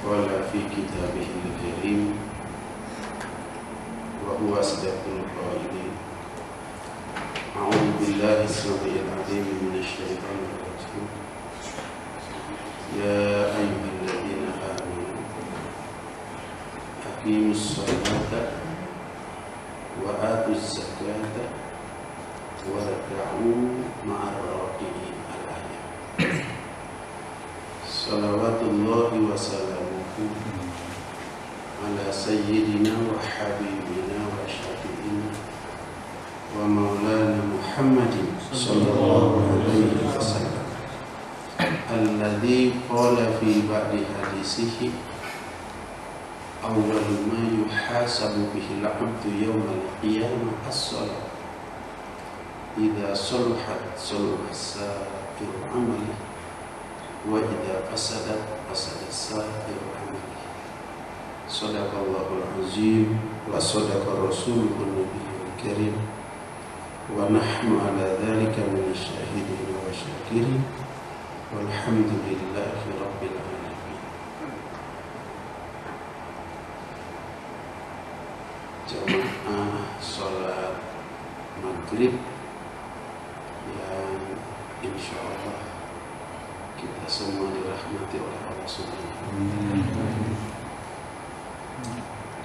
قال في كتابه الكريم وهو أصدق القائلين أعوذ بالله السميع العليم من الشيطان الرجيم يا أيها الذين آمنوا أقيموا الصلاة وآتوا الزكاة واركعوا مع الراكعين. الآية. صلوات الله وسلامه على سيدنا وحبيبنا وشفيعنا ومولانا محمد صلى الله عليه وسلم الذي قال في بعض حديثه أول ما يحاسب به العبد يوم القيامة الصلاة إذا صلحت صلح سائر عمله وإذا فسدت فسد سائر عمله. صدق الله العظيم وصدق رسوله النبي الكريم ونحن على ذلك من الشاهدين والشاكرين والحمد لله رب العالمين. Jamaah sholat maghrib yang insya Allah kita semua dirahmati oleh Allah Subhanahu wa Ta'ala.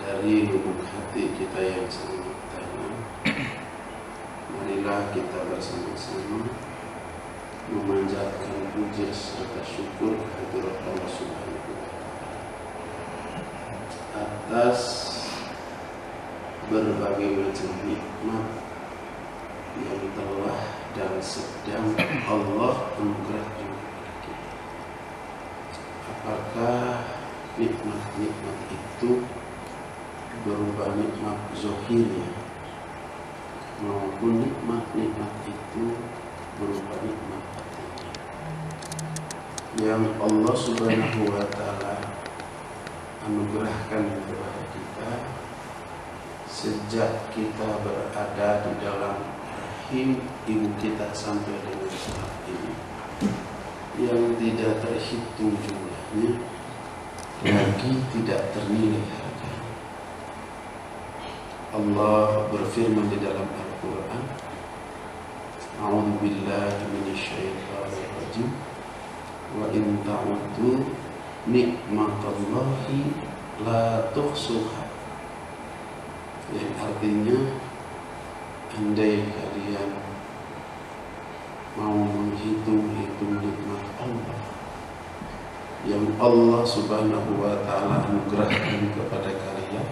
Dari lubuk hati kita yang sangat dalam, marilah kita bersama-sama memanjatkan puja serta syukur kehadirat Allah Subhanahu wa Ta'ala atas berbagai macam nikmat yang telah dan sedang Allah anugerahkan kepada kita. Apakah nikmat-nikmat itu berupa nikmat zahirnya maupun nikmat-nikmat itu berupa nikmat batinnya yang Allah Subhanahu wa Ta'ala anugerahkan kepada kita sejak kita berada di dalam rahim ibu kita sampai dengan saat ini, yang tidak terhitung jumlahnya lagi tidak ternilai harganya. Allah berfirman di dalam Al-Quran, A'udzu billahi minasyaitonir rajim, wa in ta'uddu nikmatallahi la tuhsuha. Yang artinya, andai kalian mau menghitung-hitung nikmat Allah yang Allah Subhanahu wa Ta'ala anugerahkan kepada kalian,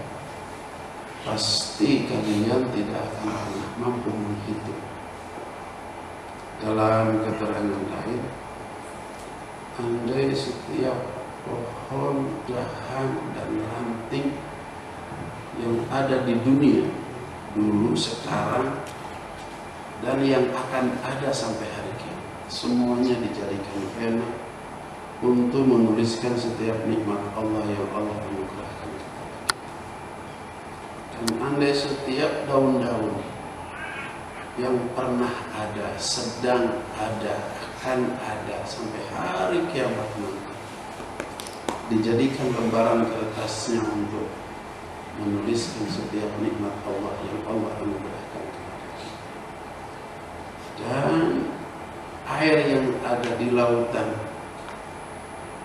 pasti kalian tidak akan pernah mampu menghitung. Dalam keterangan lain, andai setiap pohon, dahan, dan ranting yang ada di dunia dulu, sekarang, dan yang akan ada sampai hari kiamat, semuanya dijadikan pena untuk menuliskan setiap nikmat Allah yang Allah anugerahkan kepada kita. Dan andai setiap daun-daun yang pernah ada, sedang ada, akan ada sampai hari kiamat nanti dijadikan lembaran kertasnya untuk menuliskan setiap nikmat Allah yang Allah anugerahkan kepada kita. Dan air yang ada di lautan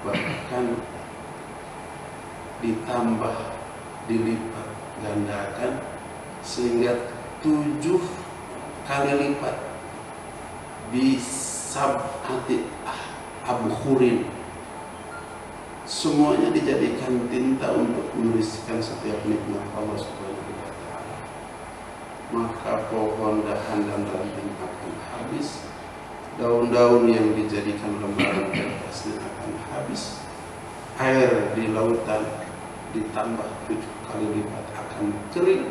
bahkan ditambah, dilipat gandakan sehingga 7 kali lipat bisab'ati abkhurin. Semuanya dijadikan tinta untuk menuliskan setiap nikmat Allah Subhanahu wa Ta'ala. Maka pohon, dahan, dan ranting akan habis, daun-daun yang dijadikan lembaran kertasnya akan habis, air di lautan ditambah 7 kali lipat akan kering,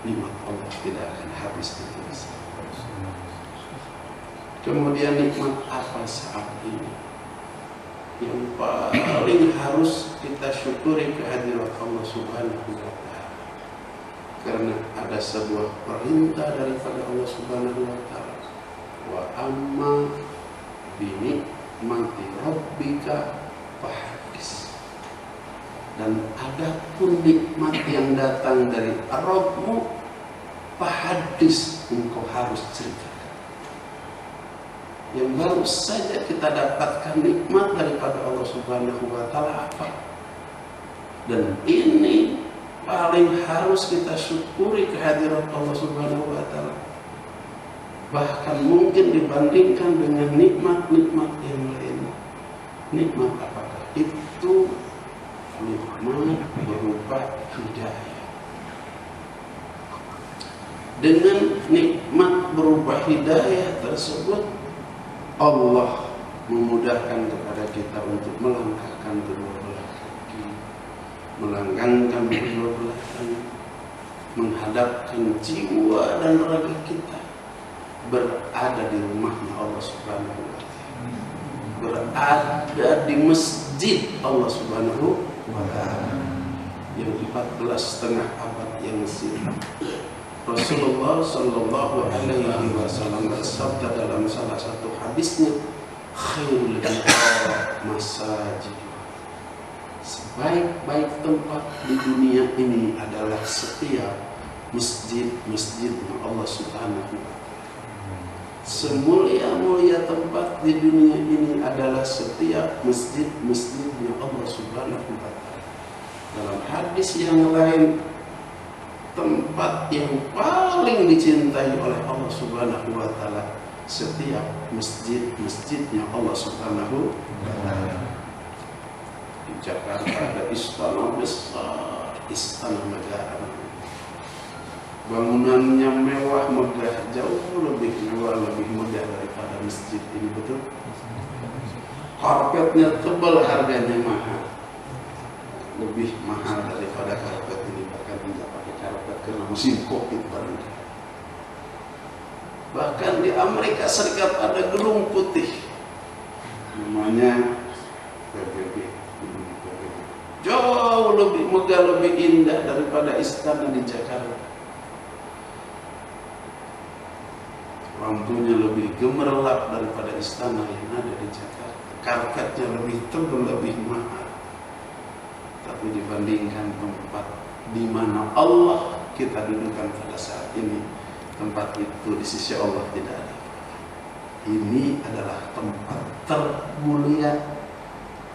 nikmat Allah tidak akan habis ditulis. Kemudian nikmat apa saat ini yang paling harus kita syukuri kehadirat Allah Subhanahu wa Ta'ala? Karena ada sebuah perintah daripada Allah Subhanahu wa Ta'ala, wa amma bi ni'mati rabbika fahaddits. Dan adapun nikmat yang datang dari Rabbmu, fahadis, engkau harus ceritakan. Yang baru saja kita dapatkan nikmat daripada Allah Subhanahu wa Ta'ala apa? Dan ini paling harus kita syukuri kehadiran Allah Subhanahu wa Ta'ala. Bahkan mungkin dibandingkan dengan nikmat-nikmat yang lain. Nikmat apakah itu? Nikmat berupa hidayah. Dengan nikmat berupa hidayah tersebut, Allah memudahkan kepada kita untuk melangkahkan kedua belah kaki, melanggangkan kedua belah tangan, menghadapkan jiwa dan raga kita berada di rumahnya Allah Subhanahu wa Ta'ala, berada di masjid Allah Subhanahu wa Ta'ala yang 14,5 abad yang silam. Rasulullah Sallallahu Alaihi Wasallam bersabda dalam salah satu hadisnya, khairul biqa'i masajid. Sebaik-baik tempat di dunia ini adalah setiap masjid-masjid Allah Subhanahu wa Ta'ala. Semulia-mulia tempat di dunia ini adalah setiap masjid-masjidnya Allah Subhanahu wa Ta'ala. Dalam hadis yang lain, tempat yang paling dicintai oleh Allah Subhanahu wa Ta'ala setiap masjid-masjidnya Allah Subhanahu wa Ta'ala. Di Jakarta ada istana besar, istana negara. Bangunannya mewah, megah, jauh lebih mewah, lebih megah daripada masjid ini, betul? Karpetnya tebal, harganya mahal, lebih mahal daripada karpet ini, bahkan tidak pakai karpet karena musim Covid barangkali. Bahkan di Amerika Serikat ada gedung putih, namanya PBB, jauh lebih megah, lebih indah daripada istana di Jakarta. Lampunya lebih gemerlap daripada istana yang ada di Jakarta. Karpetnya lebih tebal, lebih mahal. Tapi dibandingkan tempat di mana Allah kita dudukan pada saat ini, tempat itu di sisi Allah tidak ada. Ini adalah tempat termulia,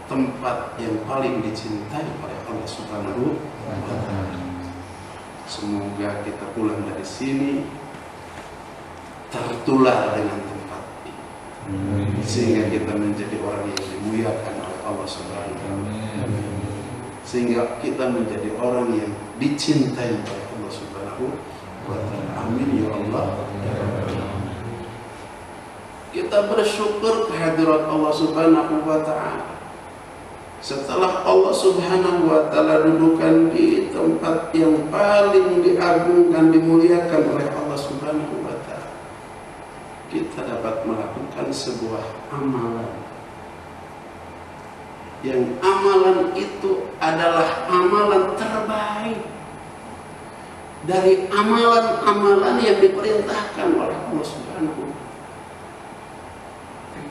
tempat yang paling dicintai oleh Allah Subhanahu wa Ta'ala. Semoga kita pulang dari sini tertular dengan tempat ini, sehingga kita menjadi orang yang dimuliakan oleh Allah Subhanahu wa Ta'ala, sehingga kita menjadi orang yang dicintai oleh Allah Subhanahu wa Ta'ala. Amin ya Allah. Kita bersyukur kehadirat Allah Subhanahu wa Ta'ala. Setelah Allah Subhanahu wa Ta'ala dudukan di tempat yang paling diagungkan, dimuliakan oleh Allah Subhanahu wa Ta'ala, kita dapat melakukan sebuah amalan. Yang amalan itu adalah amalan terbaik dari amalan-amalan yang diperintahkan oleh Allah Subhanahu wa Ta'ala.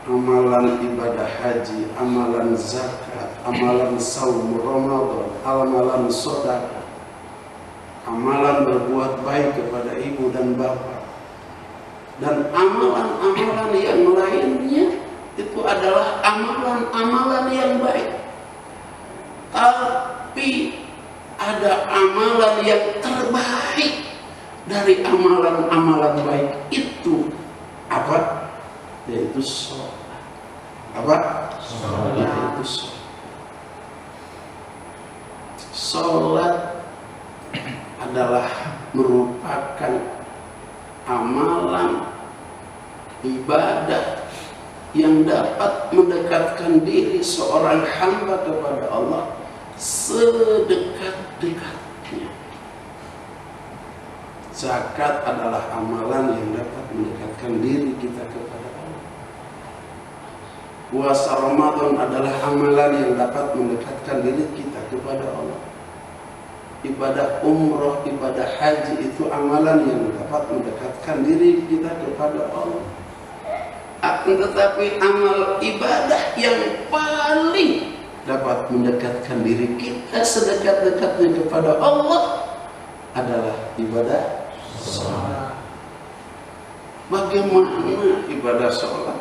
Amalan ibadah haji, amalan zakat, amalan saum Ramadan, amalan sedekah, amalan berbuat baik kepada ibu dan bapak, dan amalan-amalan yang lainnya itu adalah amalan-amalan yang baik. Tapi ada amalan yang terbaik dari amalan-amalan baik itu apa? Yaitu sholat. Apa? Sholat. Yaitu sholat. Sholat adalah merupakan amalan ibadah yang dapat mendekatkan diri seorang hamba kepada Allah sedekat-dekatnya. Zakat adalah amalan yang dapat mendekatkan diri kita kepada Allah. Puasa Ramadan adalah amalan yang dapat mendekatkan diri kita kepada Allah. Ibadah umroh, ibadah haji itu amalan yang dapat mendekatkan diri kita kepada Allah. Akan tetapi amal ibadah yang paling dapat mendekatkan diri kita sedekat-dekatnya kepada Allah adalah ibadah sholat. Bagaimana ibadah sholat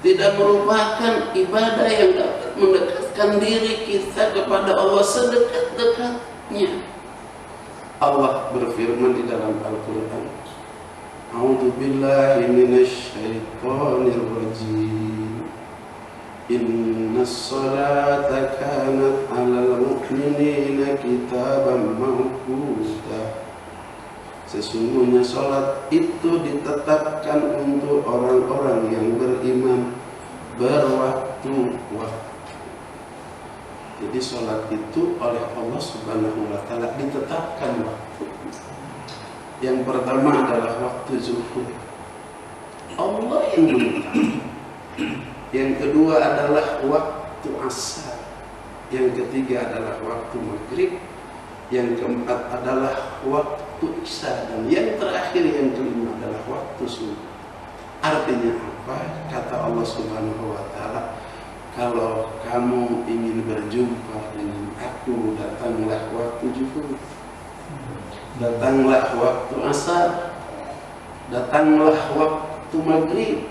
tidak merupakan ibadah yang dapat mendekatkan diri kita kepada Allah sedekat-dekatnya? Allah berfirman di dalam Al-Quran, A'udzu billahi minasy syaithanir rajim. Innas salata kanat 'alal mu'minina kitaban mawquta. Sesungguhnya salat itu ditetapkan untuk orang-orang yang beriman berwaktu-waktu. Jadi salat itu oleh Allah Subhanahu wa taala ditetapkan waktu. Yang pertama adalah waktu zuhur. Allah yang menentukan. Yang kedua adalah waktu asar. Yang ketiga adalah waktu maghrib. Yang keempat adalah waktu isya, dan yang terakhir yang kelima adalah waktu subuh. Artinya apa? Kata Allah Subhanahu wa taala, kalau kamu ingin berjumpa dengan aku, datanglah waktu zuhur, datanglah waktu asar, datanglah waktu maghrib,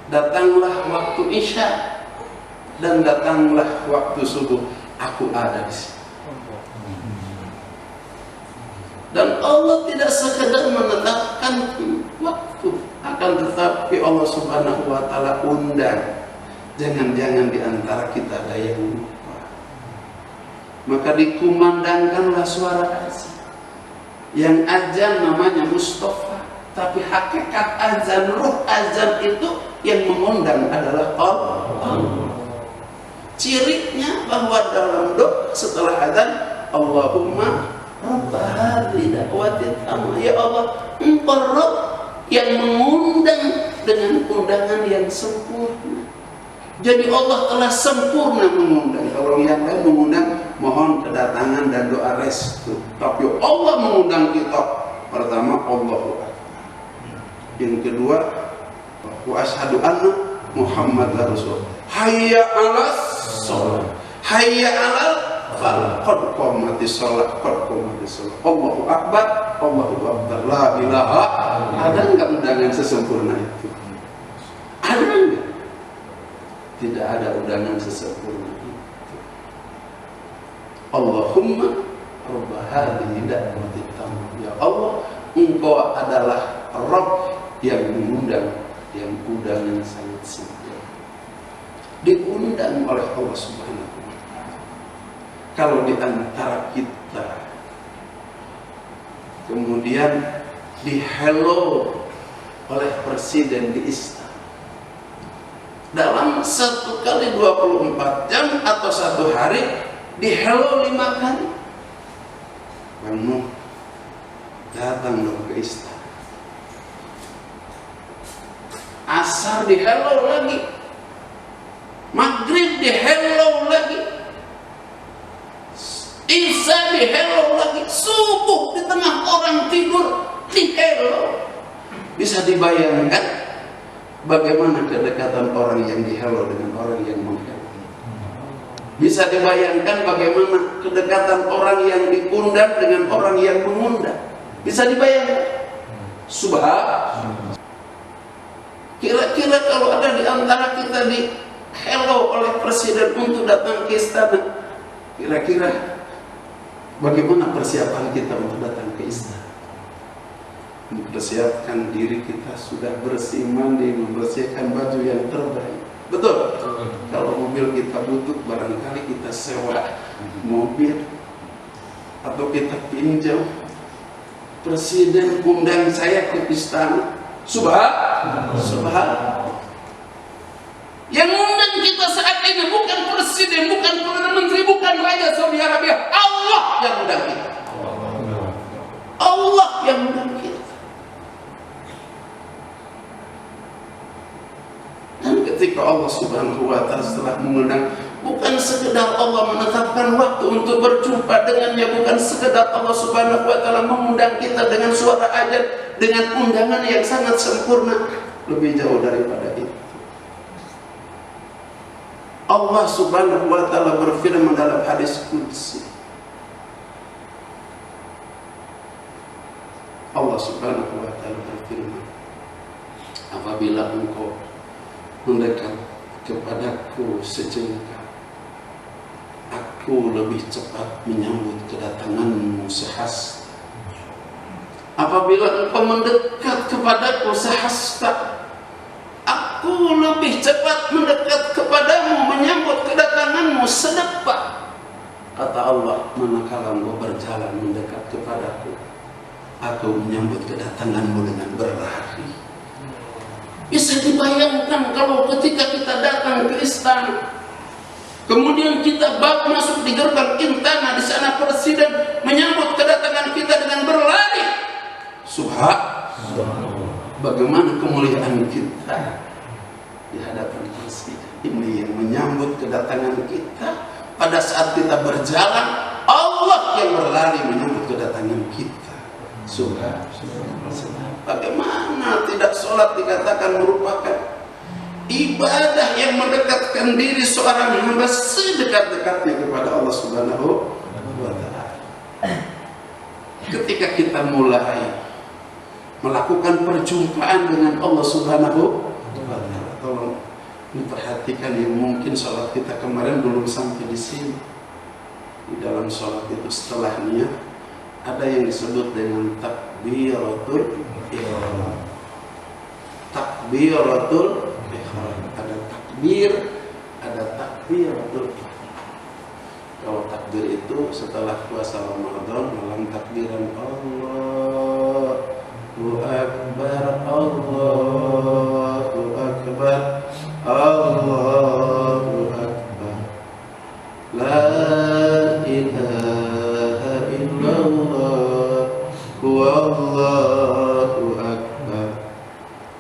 datanglah waktu isya, dan datanglah waktu subuh. Aku ada di sini. Dan Allah tidak sekedar menetapkan waktu, akan tetapi Allah Subhanahu wa taala undang. Jangan-jangan di antara kita ada yang lupa. Maka dikumandangkanlah suara azan. Yang azan namanya Mustafa, tapi hakikat azan, ruh azan itu yang mengundang adalah Allah. Cirinya bahwa dalam doa setelah azan, Allahumma Rabb hadhihi da'wati tamma, ya Allah, Engkau Rabb yang mengundang dengan undangan yang sempurna. Jadi Allah telah sempurna mengundang. Kalau yang lain mengundang mohon kedatangan dan doa restu, tapi Allah mengundang kita. Pertama Allahu Akbar. Yang kedua wa asyhadu anna Muhammadar Rasul. Hayya 'alas shalah. Hayya 'alal falah. Qad qamatis shalah, qad qamatis shalah. Allahu Akbar, Allahu Akbar. La ilaha. Ada enggak undangan sesempurna itu? Ada enggak? Tidak ada undangan sesempurna itu. Allahumma Rabb hadhihi da'wati tamma. Ya Allah, Engkau adalah Rabb yang mengundang, yang undangan sangat sempurna. Diundang oleh Allah Subhanahu wa taala. Kalau di antara kita kemudian di hello oleh presiden di istana dalam 1 kali 24 jam atau 1 hari, di hello 5 kali. Bang Nuh, datang dong ke istana. Asar di hello lagi, maghrib di hello lagi, isya di hello lagi, subuh di tengah orang tidur di hello. Bisa dibayangkan bagaimana kedekatan orang yang di-hello dengan orang yang meng-hello. Bisa dibayangkan bagaimana kedekatan orang yang diundang dengan orang yang mengundang. Bisa dibayangkan. Subhanallah. Kira-kira kalau ada di antara kita di-hello oleh presiden untuk datang ke istana, kira-kira bagaimana persiapan kita untuk datang ke istana? Mempersiapkan diri kita, sudah bersih mandi, membersihkan baju yang terbaik. Betul? Kalau mobil kita butut, barangkali kita sewa mobil atau kita pinjam. Presiden undang saya ke istana. Subhanallah. Yang undang kita saat ini bukan presiden, bukan perdana menteri, bukan raja Saudi Arabia. Allah yang undang kita. Allah yang undang kita. Ketika Allah Subhanahu wa taala setelah mengundang, bukan sekedar Allah menetapkan waktu untuk berjumpa dengannya, bukan sekedar Allah Subhanahu wa taala mengundang kita dengan suara azan, dengan undangan yang sangat sempurna, lebih jauh daripada itu. Allah Subhanahu wa ta'ala berfirman dalam hadis qudsi. Allah Subhanahu wa ta'ala berfirman, apabila engkau mendekat kepadaku sejengkal, aku lebih cepat menyambut kedatanganmu sehasta. Apabila engkau mendekat kepadaku sehasta, aku lebih cepat mendekat kepadamu menyambut kedatanganmu sedepak. Kata Allah, manakala engkau berjalan mendekat kepadaku, aku menyambut kedatanganmu dengan berlari. Bisa dibayangkan kalau ketika kita datang ke istana, kemudian kita masuk di gerbang istana, di sana presiden menyambut kedatangan kita dengan berlari. Bagaimana kemuliaan kita di hadapan presiden ini yang menyambut kedatangan kita pada saat kita berjalan. Allah yang berlari menyambut kedatangan kita. Bagaimana tidak sholat dikatakan merupakan ibadah yang mendekatkan diri seorang hamba sedekat-dekatnya kepada Allah Subhanahu wa ta'ala. Ketika kita mulai melakukan perjumpaan dengan Allah Subhanahu wa ta'ala, tolong diperhatikan yang mungkin sholat kita kemarin belum sampai di sini. Di dalam sholat itu setelahnya ada yang disebut dengan takbiratul ihram. Takbiratul ihram. Ada takbir, ada takbiratul ihram. Kalau takbir itu setelah puasa Ramadan dalam takbiran Allahu Akbar, Allahu Akbar, Allahu Akbar, la ilaha illallah, wallahu akbar,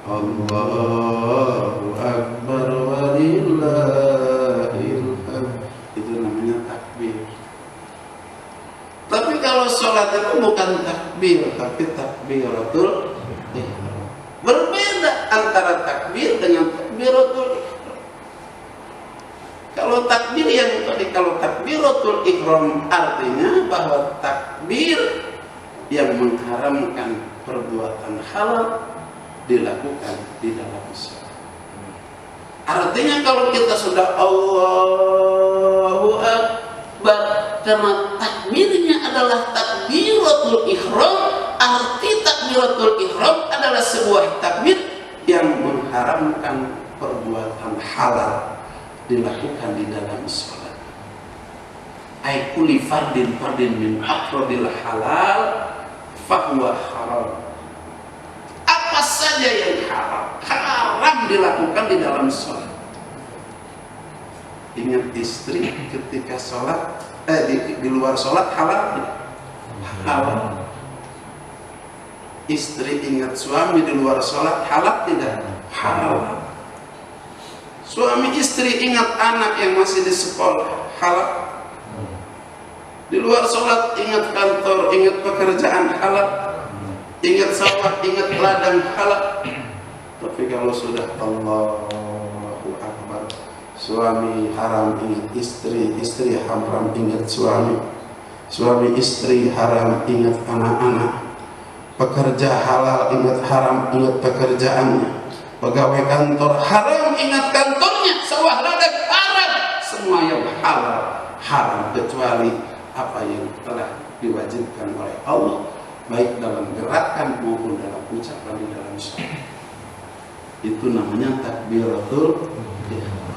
Allahu akbar, walillahil hamd. Itu namanya takbir. Tapi kalau sholat itu bukan takbir, tapi takbiratul ihram. Berbeda antara takbir dengan takbiratul ihram. Kalau takbir yang tadi, kalau takbiratul ihram artinya bahwa takbir yang mengharamkan perbuatan halal dilakukan di dalam sholat. Artinya kalau kita sudah Allahu Akbar, karena takbirnya adalah takbiratul ihram, arti takbiratul ihram adalah sebuah takbir yang mengharamkan perbuatan halal dilakukan di dalam sholat. Ai kulli fardin min aqradil halal fahuwa haram. Apa saja yang haram dilakukan di dalam sholat. Ingat istri ketika sholat, di luar sholat halal. Halal. Istri ingat suami di luar sholat halal tidak? Halal. Suami istri ingat anak yang masih di sekolah halal. Di luar sholat ingat kantor, ingat pekerjaan halal, ingat sawah, ingat ladang halal. Tapi kalau sudah Allahu Akbar, suami haram ingat istri, istri haram ingat suami, suami istri haram ingat anak-anak, pekerja halal ingat haram ingat pekerjaannya, pegawai kantor haram ingat kantornya, sawah ladang haram, semua yang halal haram kecuali apa yang telah diwajibkan oleh Allah, baik dalam gerakan maupun dalam ucapan di dalam sholat. Itu namanya takbiratul ihram.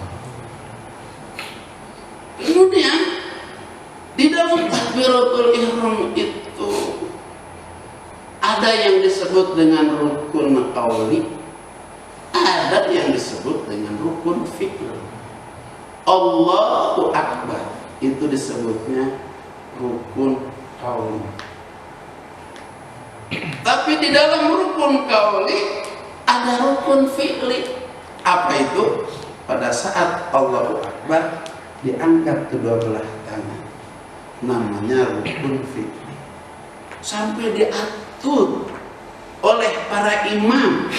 Kemudian di dalam takbiratul ihram itu ada yang disebut dengan rukun qauli, ada yang disebut dengan rukun fi'li. Allahu Akbar itu disebutnya rukun qauli. Tapi di dalam rukun qauli ada rukun fi'li. Apa itu? Pada saat Allahu Akbar diangkat kedua belah tangan, namanya rukun fi'li. Sampai diatur oleh para imam,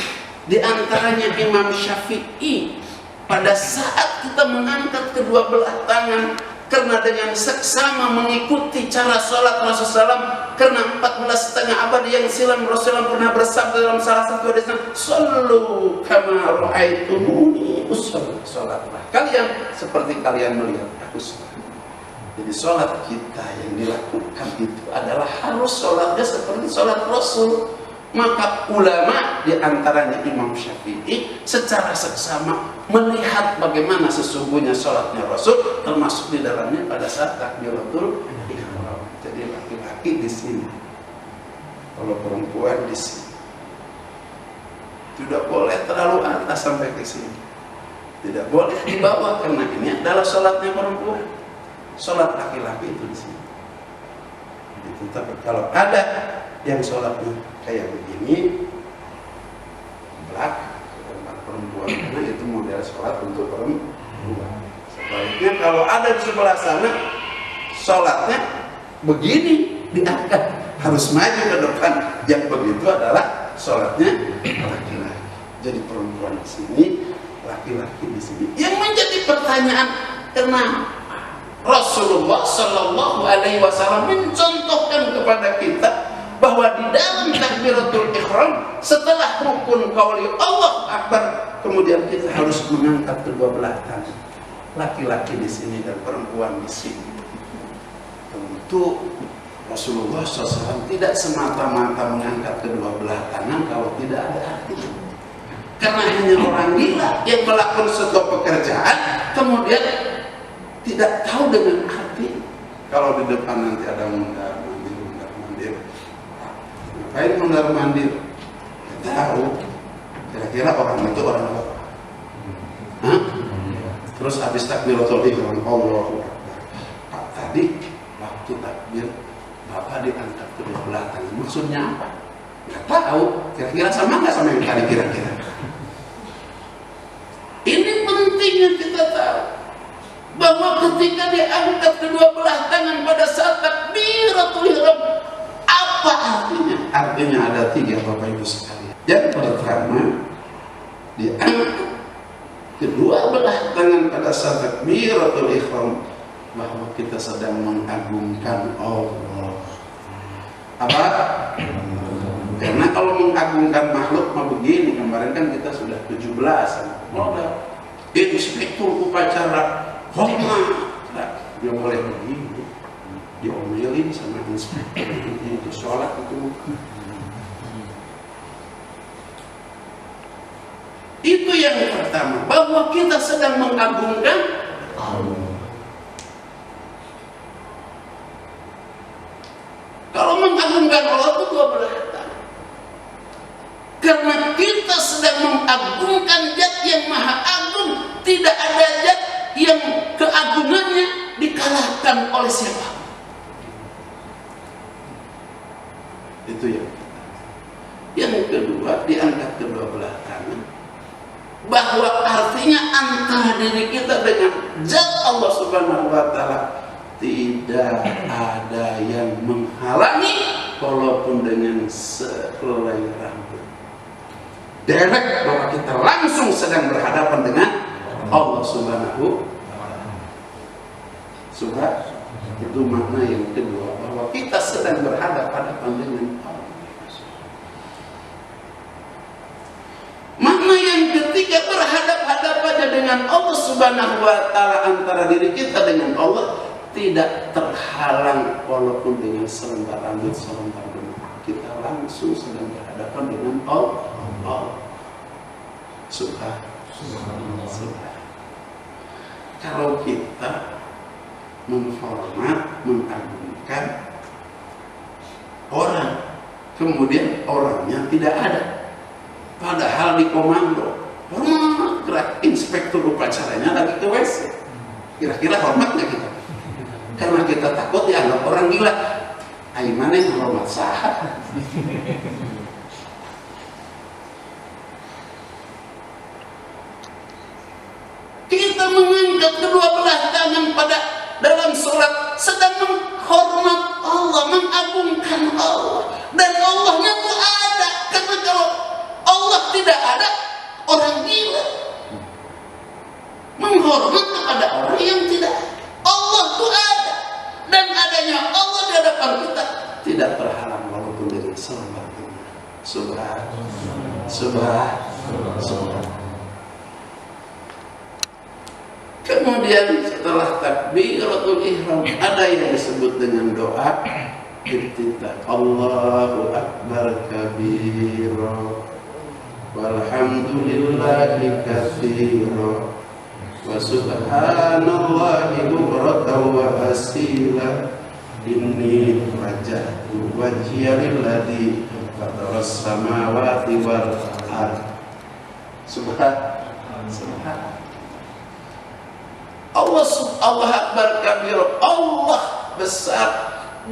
di antaranya Imam Syafi'i, pada saat kita mengangkat kedua belah tangan karena dengan seksama mengikuti cara sholat Rasulullah SAW, karena 14,5 abad yang silam Rasulullah pernah bersabda dalam salah satu hadisnya, "Shallu kama ra'aitumuni usolli." Sholatlah kalian seperti kalian melihat aku sholat. Jadi sholat kita yang dilakukan itu adalah harus sholatnya seperti sholat Rasul. Maka ulama diantaranya Imam Syafi'i secara seksama melihat bagaimana sesungguhnya sholatnya Rasul, termasuk di dalamnya pada saat takbiratul ihram. Jadi laki-laki di sini, kalau perempuan di sini. Tidak boleh terlalu atas sampai ke sini. Tidak boleh di bawah, karena ini adalah sholatnya perempuan. Sholat laki-laki itu di sini. Tapi kalau ada yang sholatnya kayak begini, belakang tempat perempuan, karena itu model sholat untuk perempuan. Sebaliknya kalau ada di sebelah sana sholatnya begini, diangkat, harus maju ke depan. Yang begitu adalah sholatnya laki-laki. Jadi perempuan di sini, laki-laki di sini. Yang menjadi pertanyaan, kenapa Rasulullah Shallallahu Alaihi Wasallam mencontohkan kepada kita bahwa di dalam takbiratul ihram setelah rukun qauli Allah Akbar, kemudian kita harus mengangkat kedua belah tangan, laki-laki di sini dan perempuan di sini. Tentu Rasulullah SAW tidak semata-mata mengangkat kedua belah tangan kalau tidak ada artinya. Karena hanya orang gila yang melakukan suatu pekerjaan kemudian tidak tahu dengan arti. Kalau di depan nanti ada mundar-mandir, ngapain mundar-mandir? Tahu. Kira-kira orang itu orang apa? Hah? Terus habis takbiratul ihram, Allahu Akbar. Pak, tadi waktu takbir Bapak diangkat kedua belah tangan, maksudnya apa? Nggak tahu. Kira-kira sama nggak sama yang tadi kira-kira? Ini pentingnya kita tahu bahwa ketika diangkat kedua belah tangan pada saat takbiratul ihram, apa artinya? Artinya ada 3, Bapak Ibu sekalian. Yang pertama, diangkat kedua belah tangan pada saat takbiratul ihram, bahwa kita sedang mengagungkan Allah. Apa? Karena kalau mengagungkan makhluk mah begini, kemarin kan kita sudah 17 modal inspektur upacara hormat, dia boleh begini, diomelin sama inspektur itu sholat itu yang pertama, bahwa kita sedang mengagungkan Allah. Kalau mengagungkan Allah itu dua belah tangan, karena kita sedang mengagungkan Zat yang Maha Agung. Tidak ada zat yang keagungannya dikalahkan oleh siapa. Itu yang kedua, diangkat kedua belah tangan, bahwa artinya antara diri kita dengan zat Allah Subhanahu wa Ta'ala tidak ada yang menghalangi, walaupun dengan sehelai rambut. Direct, bahwa kita langsung sedang berhadapan dengan Allah Subhanahu wa Ta'ala. Itu makna yang kedua, bahwa kita sedang berhadapan dengan Allah. Makna yang ketiga, berhadap-hadapannya dengan Allah Subhanahu wa Ta'ala, antara diri kita dengan Allah tidak terhalang walaupun dengan selembar rambut, selembar benang. Kita langsung sedang berhadapan dengan Allah. Subhanallah. Kalau kita menghormat, mengagungkan orang, kemudian orangnya tidak ada, padahal di komando, hormat, gerak inspektur upacaranya lagi ke WC, kira-kira hormat nggak kita? Karena kita takut dianggap orang gila. Mana yang hormat sah? Kita mengangkat kedua belah tangan pada dalam sholat sedang menghormat Allah, mengagungkan Allah, dan Allahnya itu ada. Karena kalau Allah tidak ada, orang gila. Menghormat adanya Allah di hadapan kita tidak terhalang walaupun dengan selembar bunga. Subhan. Kemudian setelah takbiratul ihram ada yang disebut dengan doa iftitah. Allahu akbar kabira walhamdulillahi katsira wa subhanallahi bukratan wa asila inni wajjahtu wajhiya lilladzi fataras samawati wal ardh. Subhan. Allah akbar kabira, Allah besar,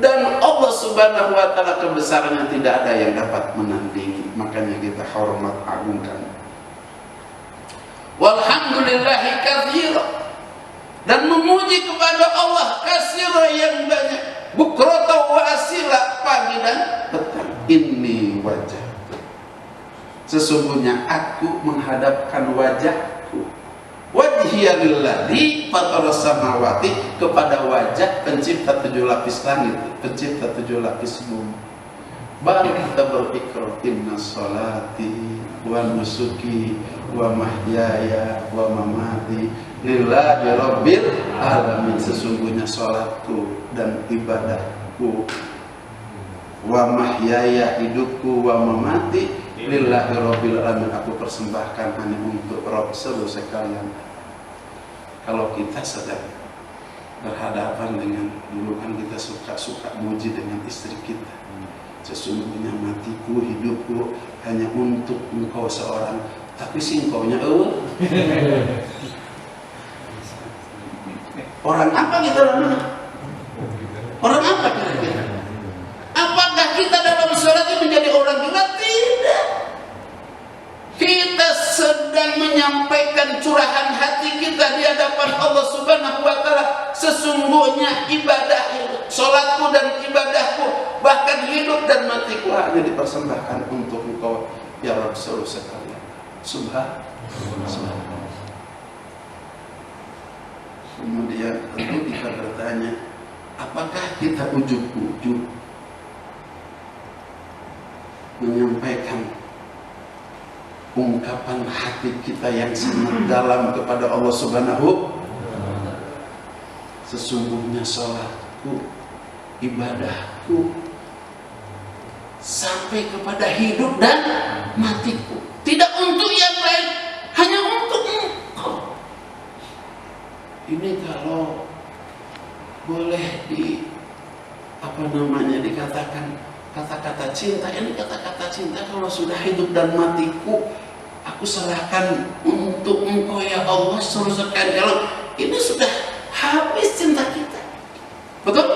dan Allah subhanahu wa ta'ala kebesarannya tidak ada yang dapat menandingi. Makanya kita hormat agungkan. Walhamdulillahi katsira, dan memuji kepada Allah katsira yang banyak, bukratan wa asila, pagi dan petang. Inni wajah, sesungguhnya aku menghadapkan wajahku, wajhiya lilladzi fataras samawati, kepada wajah pencipta 7 lapis langit, pencipta 7 lapis bumi. Baru kita berpikir inna sholati wa nusuki wa mahyaya wa mamati lillahi rabbil alamin, sesungguhnya sholatku dan ibadahku, wa mahyaya hidupku, wa mamati lillahi rabbil alamin, aku persembahkan hanya untuk Rabb seluruh sekalian. Kalau kita sedang berhadapan dengan, dulu kan kita suka muji dengan istri kita, sesungguhnya matiku hidupku hanya untuk engkau seorang, tapi singkaunya orang apa kita namanya? Orang apa kira-kira? Apakah kita dalam sholat ini menjadi orang gila? Tidak. Kita sedang menyampaikan curahan hati kita di hadapan Allah subhanahu wa ta'ala. Sesungguhnya ibadah, sholatku dan ibadahku, bahkan hidup dan matiku hanya dipersembahkan untuk engkau ya Rabb seluruh sekalian. Subhan. Kemudian tentu kita bertanya, apakah kita ujug-ujug menyampaikan ungkapan hati kita yang sangat dalam kepada Allah subhanahu? Sesungguhnya sholatku, ibadahku, sampai kepada hidup dan matiku, tidak untuk yang lain, hanya untuk engkau. Ini kalau boleh dikatakan kata-kata cinta, ini kata-kata cinta kalau sudah hidup dan matiku aku serahkan untuk engkau ya Allah seluruh sekalian. Ini sudah habis cinta kita. Betul?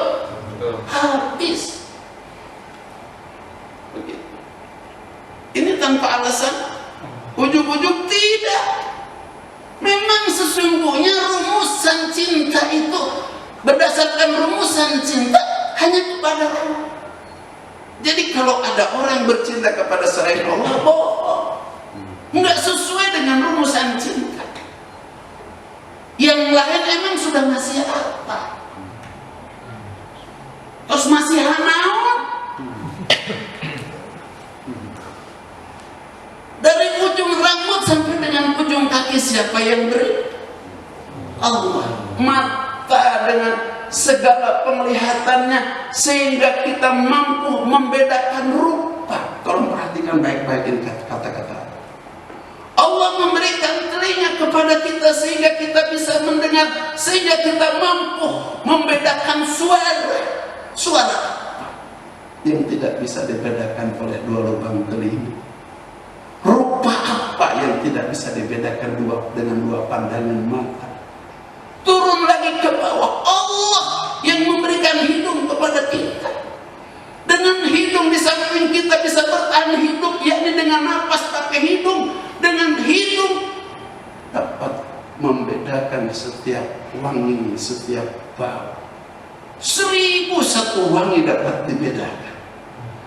Habis. Begitu. Ini tanpa alasan, ujug-ujug, tidak. Memang sesungguhnya rumusan cinta itu, berdasarkan rumusan cinta hanya kepada Allah. Jadi kalau ada orang bercinta kepada selain Allah, bohong, nggak sesuai dengan rumusan cinta. Yang lain emang sudah masih apa? Terus masih hanaon? Dari ujung rambut sampai dengan ujung kaki siapa yang beri? Allah. Mata dengan segala penglihatannya sehingga kita mampu membedakan rupa. Tolong perhatikan baik-baik ini kata-kata. Allah memberikan telinga kepada kita sehingga kita bisa mendengar, sehingga kita mampu membedakan suara apa yang tidak bisa dibedakan oleh 2 lubang telinga. Rupa apa yang tidak bisa dibedakan dengan 2 pandangan mata. Turun lagi ke bawah, Allah yang memberikan hidung kepada kita. Dengan hidung di samping kita bisa bertahan hidup, yakni dengan napas pakai hidung. Dengan hidung dapat membedakan setiap wangi, setiap bau. 1001 wangi dapat dibedakan,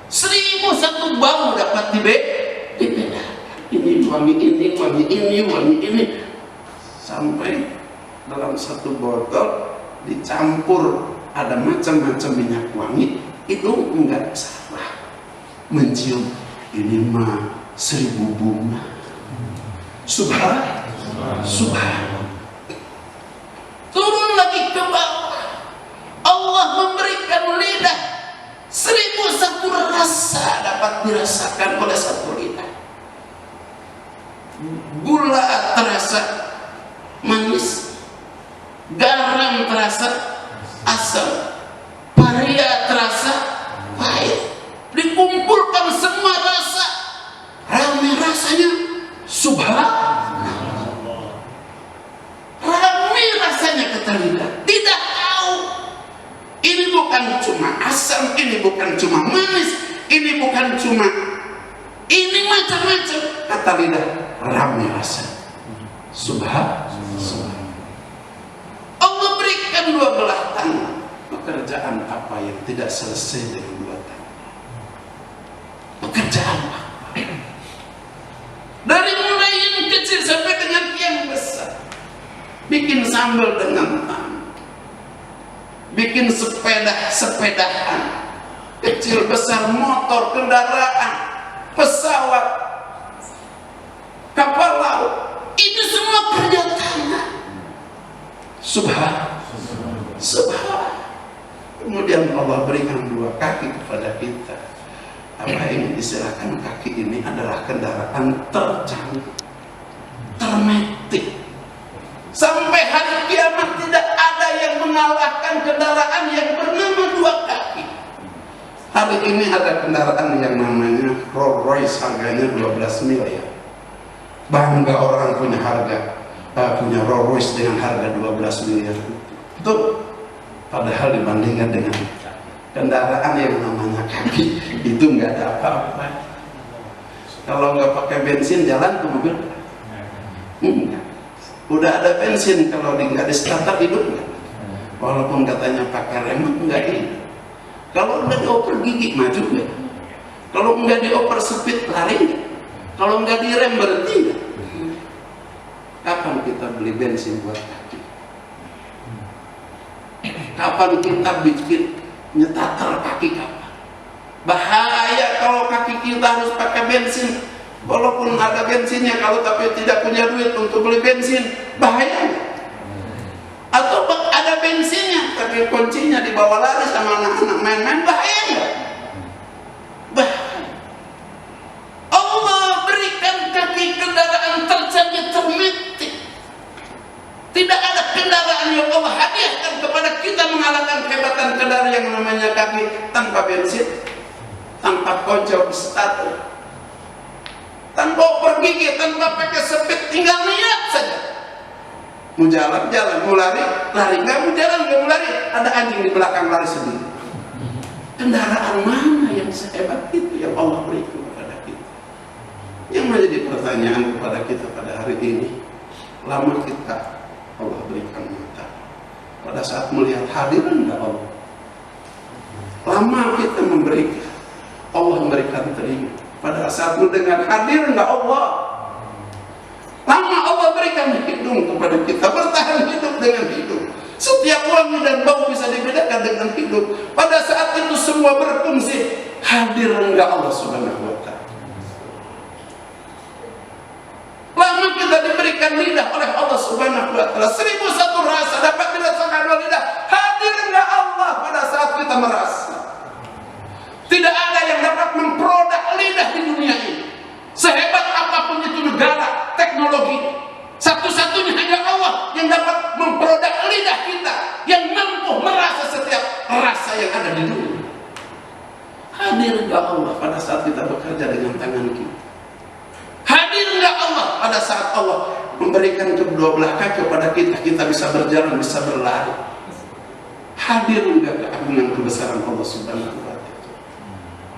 1001 bau dapat dibedakan. Ini wangi ini, wangi ini, wangi ini, sampai dalam 1 botol dicampur ada macam-macam minyak wangi, itu enggak salah. Mencium ini mah 1000 bunga. Subhanallah. Turun lagi ke bawah, Allah memberikan lidah 1001 rasa dapat dirasakan oleh satu lidah. Gula terasa manis, garam terasa asam, paria terasa pahit. Dikumpulkan semua rasa, ramai rasanya. Subhanallah, ramai rasanya kata lidah. Tidak tahu ini bukan cuma asam, ini bukan cuma manis, ini bukan cuma ini, macam-macam kata lidah. Ramai rasa. Subhanallah. Allah berikan 2 belah tangan. Pekerjaan apa yang tidak selesai dengan 2 tangan? Pekerjaan apa? Dari mulai yang kecil sampai dengan yang besar. Bikin sambal dengan tangan, bikin sepedaan, kecil besar, motor, kendaraan, pesawat, kapal laut, itu semua kerja tangan. Subhanallah. Kemudian Allah berikan 2 kaki kepada kita. Apa ini istilahkan, kaki ini adalah kendaraan tercanggih, termetik. Sampai hari kiamat tidak ada yang mengalahkan kendaraan yang bernama 2 kaki. Hari ini ada kendaraan yang namanya Rolls Royce, harganya 12 miliar. Bangga orang punya punya Rolls Royce dengan harga 12 miliar. Itu padahal dibandingkan dengan kendaraan yang namanya kaki, itu nggak ada apa-apa. Kalau nggak pakai bensin jalan ke mobil, enggak. Udah ada bensin, kalau nggak di starter hidup nggak. Walaupun katanya pakai rem, nggak hidup. Kalau nggak dioper gigi maju nggak. Kalau nggak dioper speed lari nggak. Kalau nggak direm berhenti nggak. Kapan kita beli bensin buat kaki? Kapan kita bikin nyetater kaki kapan? Bahaya kalau kaki kita harus pakai bensin. Walaupun ada bensinnya, kalau tapi tidak punya duit untuk beli bensin, bahaya. Atau ada bensinnya tapi kuncinya dibawa lari sama anak-anak main-main, bahaya nggak? Bahaya. Allah berikan kaki kendaraan tercanggih, termetik. Tidak ada kendaraan yang Allah hadiahkan kepada kita mengalahkan kehebatan kendaraan yang namanya kaki, tanpa bensin, tanpa kocok starter, tanpa oper gigi, tanpa pakai speed, tinggal niat saja. Mau jalan, mau lari, nggak mau jalan, nggak mau lari, ada anjing di belakang lari sendiri. Kendaraan mana yang sehebat itu yang Allah berikan kepada kita? Yang menjadi pertanyaan kepada kita pada hari ini, lama kita Allah berikan mata pada saat melihat hadiran Allah. Lama kita memberikan, Allah memberikan telinga pada saat mendengar hadir enggak Allah. Lama Allah berikan hidung kepada kita, bertahan hidup dengan hidup. Setiap wangi dan bau bisa dibedakan dengan hidup. Pada saat itu semua berfungsi, hadir enggak Allah Subhanahu wa ta'ala. Lama kita diberikan lidah oleh Allah Subhanahu wa ta'ala. 1001 rasa dapat dirasakan oleh lidah. Hadir enggak Allah pada saat kita merasa. Tidak ada yang dapat memproduk lidah di dunia ini. Sehebat apapun itu negara, teknologi, satu-satunya hanya Allah yang dapat memproduk lidah kita, yang mampu merasa setiap rasa yang ada di dunia. Hadir enggak Allah pada saat kita bekerja dengan tangan kita? Hadir enggak Allah pada saat Allah memberikan kedua belah kaki kepada kita, kita bisa berjalan, bisa berlari? Hadir enggak keagungan kebesaran Allah Subhanahu wa ta'ala?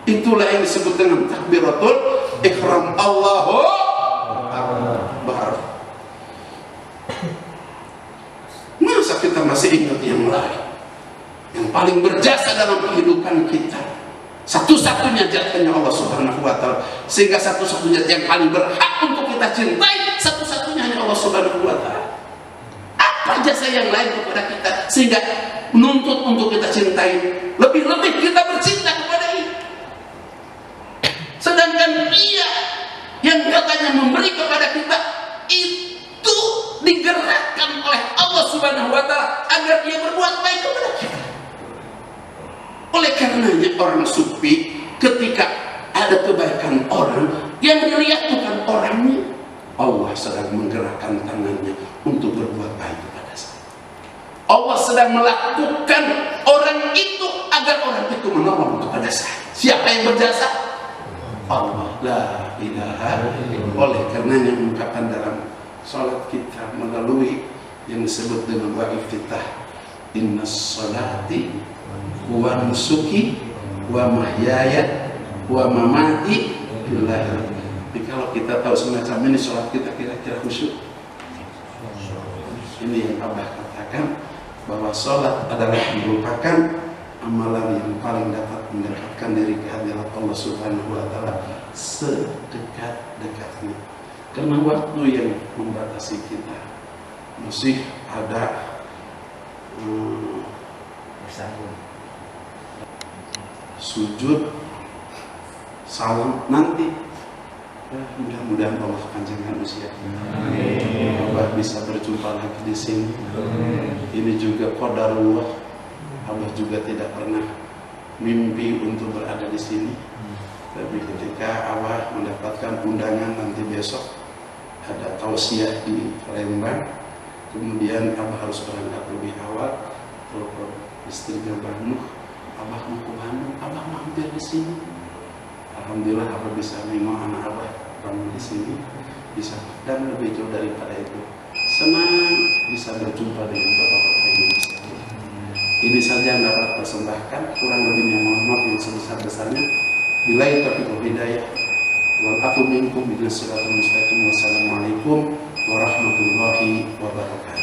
Itulah yang disebut dengan takbiratul ihram. Allahu Akbar. Masa kita masih ingat yang lain? Yang paling berjasa dalam kehidupan kita, satu-satunya zatnya Allah Subhanahu wa ta'ala. Sehingga satu-satunya yang paling berhak untuk kita cintai, satu-satunya hanya Allah Subhanahu wa ta'ala. Apa jasa yang lain kepada kita sehingga menuntut untuk kita cintai, lebih-lebih kita bercinta kepada Dia. Sedangkan Dia yang katanya memberi kepada kita itu digerakkan oleh Allah Subhanahu wa Ta'ala agar Dia berbuat baik kepada kita. Oleh karenanya orang sufi ketika ada kebaikan orang, yang dilihat bukan orangnya, Allah sedang menggerakkan tangannya untuk berbuat baik kepada saya. Allah sedang melakukan orang itu agar orang itu menolong kepada saya. Siapa yang berjasa? Allah. La ilaha illallah. Oleh karenanya mengungkapkan dalam salat kita melalui yang disebut dengan wa iftitah, inna salati wa nusuki wa mahyaya wa mamati lillahi. Jadi kalau kita tahu semacam ini, sholat kita kira-kira khusyuk. Ini yang Abah katakan, bahwa sholat adalah merupakan amalan yang paling dapat mendekatkan diri ke hadirat Allah Subhanahu wa Ta'ala sedekat-dekatnya. Karena waktu yang membatasi kita, masih ada sujud salam nanti. Mudah-mudahan Allah panjangkan usia. Abah bisa berjumpa lagi di sini. Ini juga qadarullah. Abah juga tidak pernah mimpi untuk berada di sini. Tapi ketika Abah mendapatkan undangan nanti besok ada tausiah di Palembang, kemudian Abah harus berangkat lebih awal. Telepon istrinya Banu, Abah mau ke Bandung, Abah mampir di sini. Alhamdulillah Abah bisa nengok anak Abah bangun di sini, bisa, dan lebih jauh daripada itu, senang bisa berjumpa dengan bapak-bapak Indonesia. Ini saja yang dapat persembahkan, kurang lebihnya mohon maaf yang sebesar-besarnya. Billahi taufiq wal hidayah. Wal afu minkum billahi siratal mustaqim. Wassalamualaikum warahmatullahi wabarakatuh.